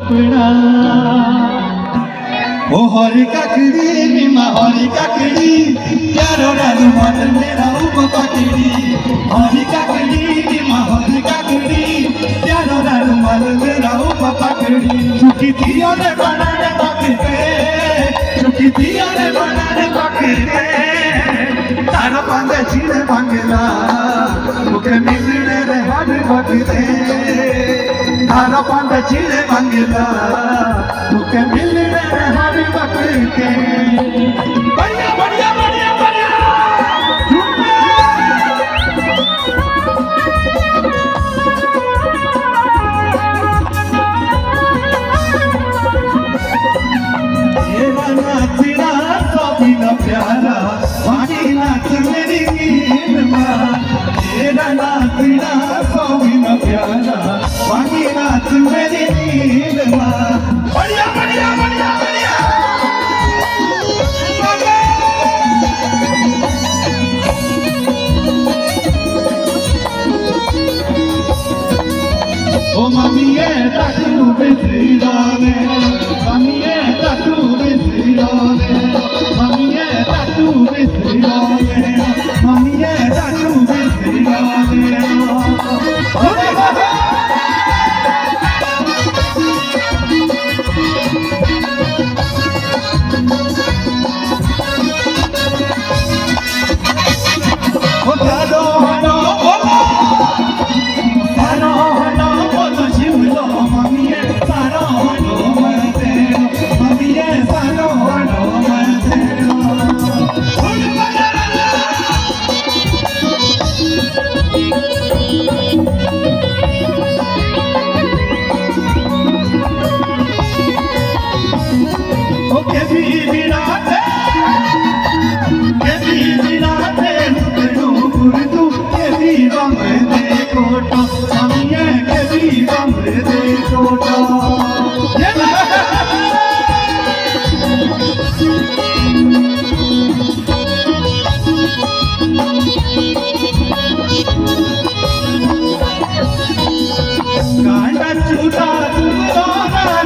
कपड़ा ओ हरी काकड़ी नीमा हरी काकड़ी प्यारो रानू मन मेरा पकड़ी हरी काकड़ी नीमा हरी काकड़ी प्यारो रानू मन मेरा पकड़ी चुकी दियो रे बनाने पकड़े चुकी दियो रे बनाने पकड़े तारा पांदे चीड़े भांगला मुखे मिलने रे हरी पकड़े तारा पांदे चीड़े भांगला मुखे मिलने रे हरी पकड़े